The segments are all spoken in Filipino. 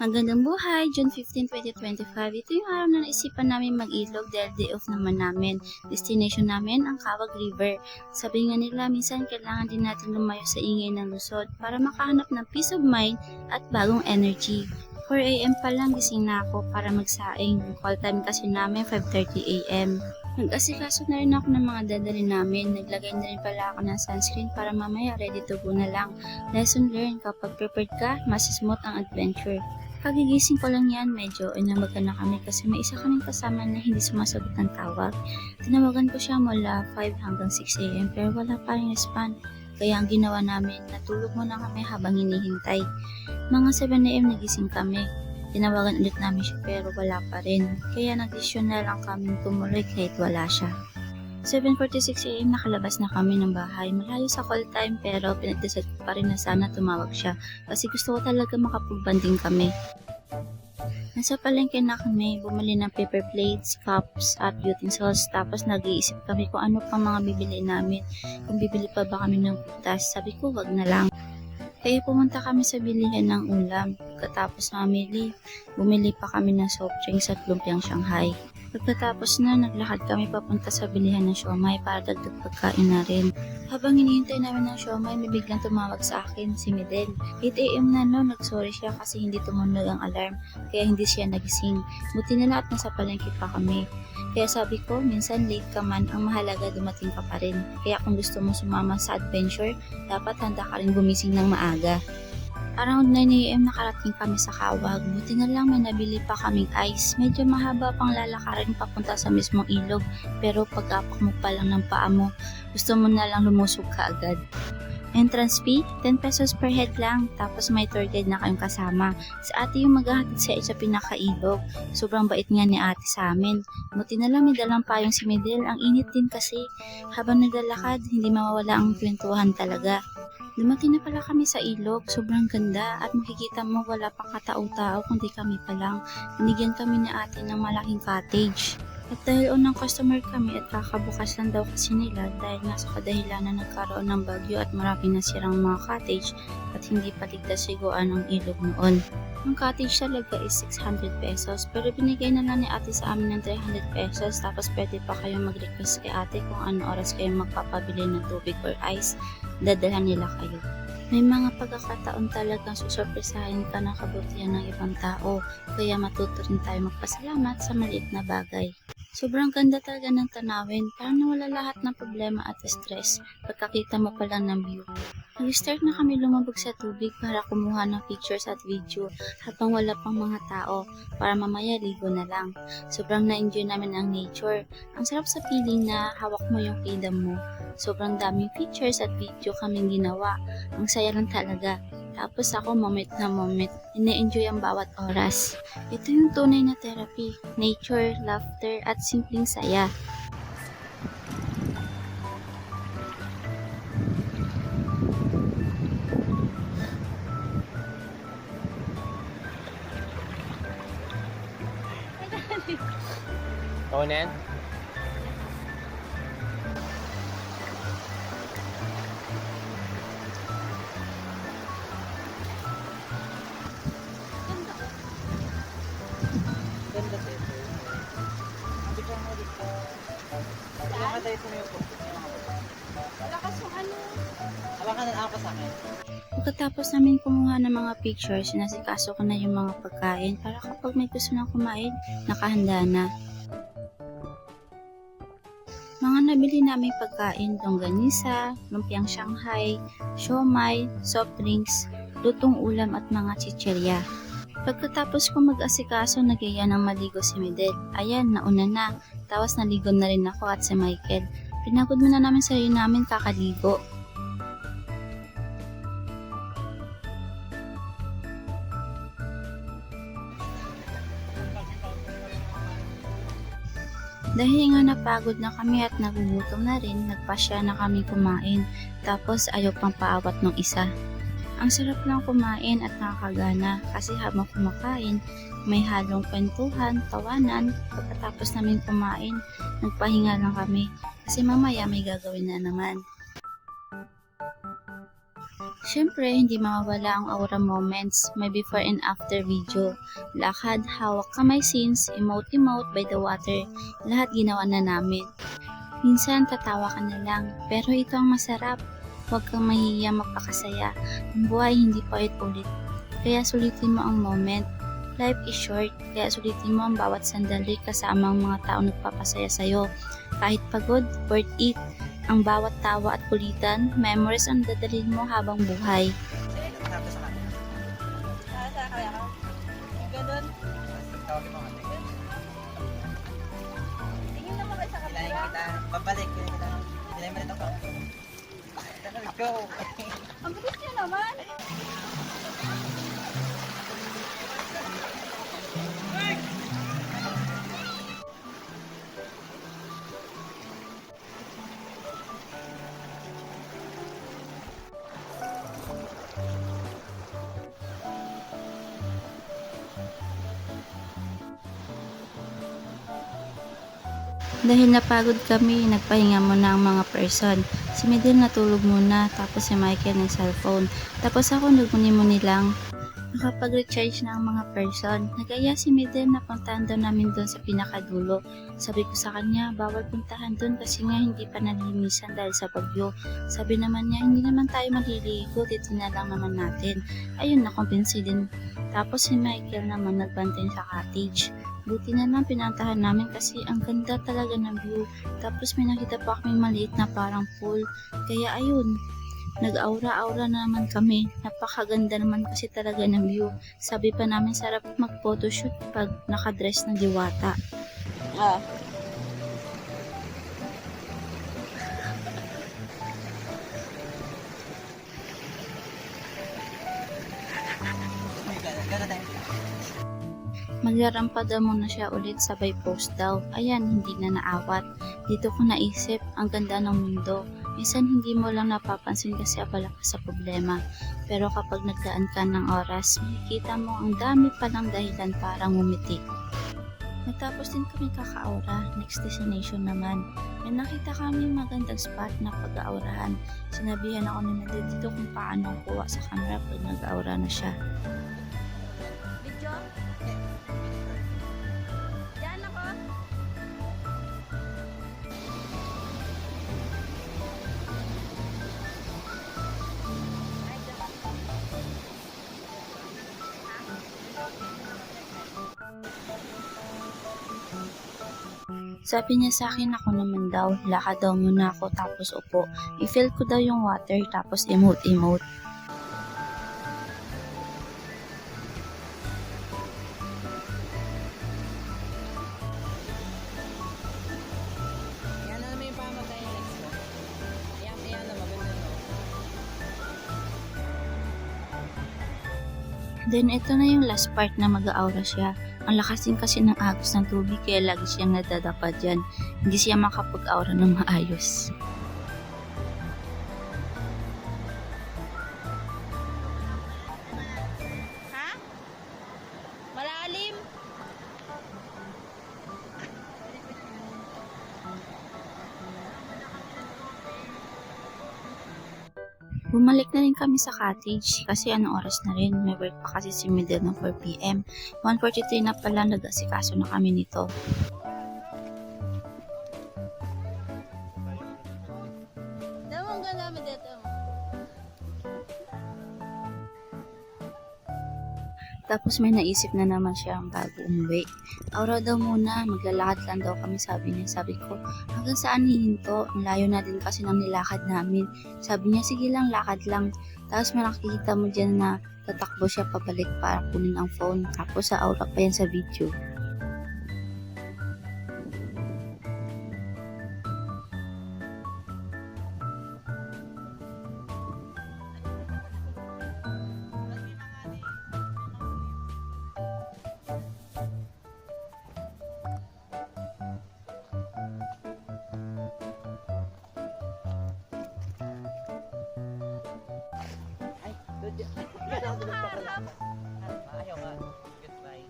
Magandang buhay, June 15, 2025. Ito yung araw na naisipan namin mag-ilog dahil day off naman namin. Destination namin ang Kawag River. Sabi nga nila, minsan kailangan din natin lumayo sa ingay ng lungsod para makahanap ng peace of mind at bagong energy. 4 AM pa lang gising na ako para magsaing. Call time kasi namin 5:30 AM. Nag-asikaso na rin ako ng mga dadalhin namin. Naglagay na rin pala ako ng sunscreen para mamaya ready to go na lang. Lesson learned, kapag prepared ka, mas smooth ang adventure. Pagigising ko lang yan, medyo inamagan na kami kasi may isa kaming kasama na hindi sumasagot ng tawag. Tinawagan ko siya mula 5 hanggang 6 AM pero wala pa rin respond. Kaya ang ginawa namin, natulog muna kami habang hinihintay. Mga 7 AM nagising kami. Tinawagan ulit namin siya pero wala pa rin. Kaya nagdesisyon na lang kaming tumuloy kahit wala siya. 7:46 AM nakalabas na kami ng bahay. Malayo sa call time pero pinagdasal ko pa rin na sana tumawag siya kasi gusto ko talaga makapagbanding kami. Nasa palengke na kami, bumili ng paper plates, cups at utensils tapos nag-iisip kami kung ano pang mga bibili namin. Kung bibili pa ba kami ng prutas, sabi ko wag na lang. Kaya pumunta kami sa bilihan ng ulam. Pagkatapos mamili, bumili pa kami ng soft drinks at lumpiang Shanghai. Pagkatapos na, naglakad kami papunta sa bilihan ng siomai para dagdag pagkain na rin. Habang hinihintay namin ng siomai, may biglang tumawag sa akin si Midel. 8 AM na no, nagsorry siya kasi hindi tumunog ang alarm, kaya hindi siya nagising. Buti na lahat nasa palengke pa kami. Kaya sabi ko, minsan late ka man, ang mahalaga dumating ka pa rin. Kaya kung gusto mo sumama sa adventure, dapat handa ka rin gumising ng maaga. Around 9 AM nakarating kami sa Kawag. Buti na lang may nabili pa kaming ice. Medyo mahaba pang lalakarin papunta sa mismong ilog. Pero pag-apak mo pa lang ng paa mo, gusto mo na lang lumusog ka agad. Entrance fee, 10 pesos per head lang. Tapos may tour guide na kayong kasama. Si ate yung maghahatid sa pinakailog. Sobrang bait nga ni ate sa amin. Buti na lang may dalang payong si Midel. Ang init din kasi. Habang naglalakad, hindi mawawala ang kwentuhan talaga. Dumating na pala kami sa ilog, sobrang ganda at makikita mo wala pang katao-tao kundi kami pa lang. Binigyan kami ni ate ng malaking cottage. At dahil unang customer kami at kakabukas lang daw kasi nila dahil nasa kadahilanan nagkaroon ng bagyo at maraming nasirang mga cottage at hindi pa ligtas siguan ang ilog noon. Ang cottage talaga is 600 pesos pero binigay na lang ni ate sa amin ng 300 pesos tapos pwede pa kayong mag-request kay ate kung ano oras kayo magpapabili ng tubig or ice, dadalhan nila kayo. May mga pagkakataon talagang susurpresahin ka ng kabutihan ng ibang tao kaya matuto rin tayo magpasalamat sa maliit na bagay. Sobrang ganda talaga ng tanawin, parang nawala lahat ng problema at stress pagkakita mo pa lang ng view. Nag-start na kami lumabog sa tubig para kumuha ng pictures at video habang wala pang mga tao para mamaya ligo na lang. Sobrang na-enjoy namin ang nature. Ang sarap sa feeling na hawak mo yung freedom mo. Sobrang daming pictures at video kaming ginawa. Ang saya lang talaga. Tapos ako moment na moment, ine-enjoy ang bawat oras. Ito yung tunay na therapy, nature, laughter at simpleng saya. Onen? Ganda dito. Bigyan mo dito. Kailangan tayo tumiyo. Wala kasi ano. Hawakan ng ako sa akin. Pagkatapos namin kumuha ng mga pictures, nasikaso ko na yung mga pagkain para kapag may gusto nang kumain, nakahanda na. Mga nabili naming pagkain, longganisa, lumpiang Shanghai, siomai, soft drinks, lutong ulam at mga chichirya. Pagkatapos ko mag-asikaso, nagyaya ng maligo si Midel. Ayan, nauna na. Tapos naligo na rin ako at si Michael. Pinagod muna namin sarili namin kakaligo. Dahil nga napagod na kami at nagugutom na rin, nagpasya na kami kumain. Tapos ayaw pang paawat ng isa. Ang sarap lang kumain at nakakagana kasi habang kumakain, may halong kwentuhan, tawanan. Pagkatapos namin kumain, nagpahinga lang kami kasi mamaya may gagawin na naman. Siyempre, hindi mawawala ang aura moments, may before and after video. Lakad, hawak kamay scenes, emote-emote by the water, lahat ginawa na namin. Minsan tatawa ka na lang, pero ito ang masarap. Huwag kang mahihiya magpakasaya. Ang buhay hindi paulit-ulit. Kaya sulitin mo ang moment. Life is short, kaya sulitin mo ang bawat sandali kasama ang mga taong nagpapasaya sa'yo. Kahit pagod, worth it. Ang bawat tawa at kulitan, memories ang dadalhin mo habang buhay. Tapos sa kanila. Sa kaya ka? Ganun. Tawagin mo nga. Tingin naman kayo sa Kailangan kamera. kita. Babalik. Kailangan mo nito pa. Let's go. Ang bilis niyo naman. Dahil napagod kami, nagpahinga muna ang mga person. Si Medel natulog muna, tapos si Michael ng cellphone. Tapos ako nagmuni-muni lang. Nakapag-recharge na ang mga person. Nagaya si Medel na puntahan daw namin doon sa pinakadulo. Sabi ko sa kanya, bawal puntahan doon kasi nga hindi pa nalilinisan dahil sa bagyo. Sabi naman niya, hindi naman tayo maliligo, dito na lang naman natin. Ayun, nakumbinsi din. Tapos si Michael naman nagbantay sa cottage. Buti na lang pinantahan namin kasi ang ganda talaga ng view. Tapos may nakita pa kaming maliit na parang pool. Kaya ayun, nag-aura-aura na naman kami. Napakaganda naman kasi talaga ng view. Sabi pa namin sarap mag-photoshoot pag nakadress ng diwata. Ah. Gano'n tayo. Maglarampa daw muna siya ulit sabay post daw. Ayan, hindi na naawat. Dito ko naisip, ang ganda ng mundo. Minsan hindi mo lang napapansin kasi abala ka sa problema. Pero kapag nagdaan ka ng oras, makikita mo ang dami palang dahilan para ngumiti. Natapos din kami kaka-aura, next destination naman. May nakita kami magandang spot na pag-aurahan. Sinabihan ako ni Medel dito kung paano kuha sa camera pag nag-aura na siya. Video? Yan ako. Sabi niya sa akin, ako naman daw, lakad daw muna ako tapos upo. I-feel ko daw yung water tapos emote-emote. Yan na naman yung pamatay yung next mo. Ayan na maganda no. Then ito na yung last part na mag-aura siya. Ang lakas din kasi ng agos ng tubig kaya lagi siyang nadadapa dyan. Hindi siya makapag-aura ng maayos. Ha? Malalim? Bumalik na rin kami sa cottage kasi anong oras na rin. May work pa kasi si Medel ng 4 p.m. 1:43 na pala nag-asikaso na kami nito. Daw ang ganda mo dito. Tapos may naisip na naman siya ang bago umuwi. Aura daw muna, maglalakad lang daw kami sabi niya. Sabi ko, hanggang saan hihinto? Ang layo na din kasi ng nilakad namin. Sabi niya, sige lang, lakad lang. Tapos may nakikita mo dyan na tatakbo siya pabalik para kunin ang phone. Tapos sa aura pa yan sa video. Ay, doon dyan. Ayaw nga. Goodbye.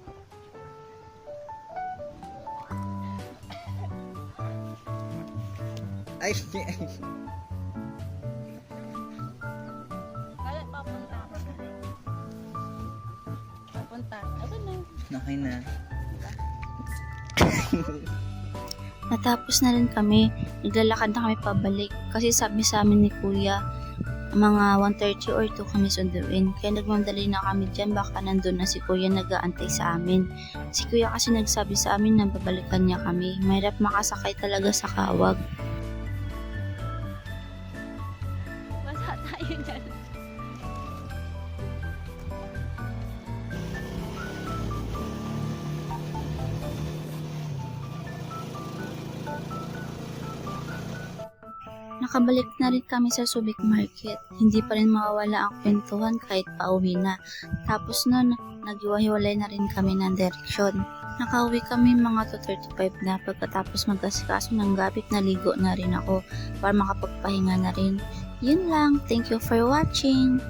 Ay, Okay na. Natapos na rin kami, naglalakad na kami pabalik kasi sabi sa amin ni Kuya, mga 1:30 or 2 kami sunduin. Kaya nagmandali na kami dyan, baka nandun na si Kuya nag-aantay sa amin. Si Kuya kasi nagsabi sa amin na babalikan niya kami. Mahirap makasakay talaga sa kawag. Wala tayo dyan. Nakabalik na rin kami sa Subic Market. Hindi pa rin mawawala ang kwentuhan kahit pauwi na. Tapos nun, naghiwa-hiwalay na rin kami ng direksyon. Nakauwi kami mga 2:35 na pagkatapos mag-asikaso ng gabi, naligo na rin ako para makapagpahinga na rin. Yun lang. Thank you for watching.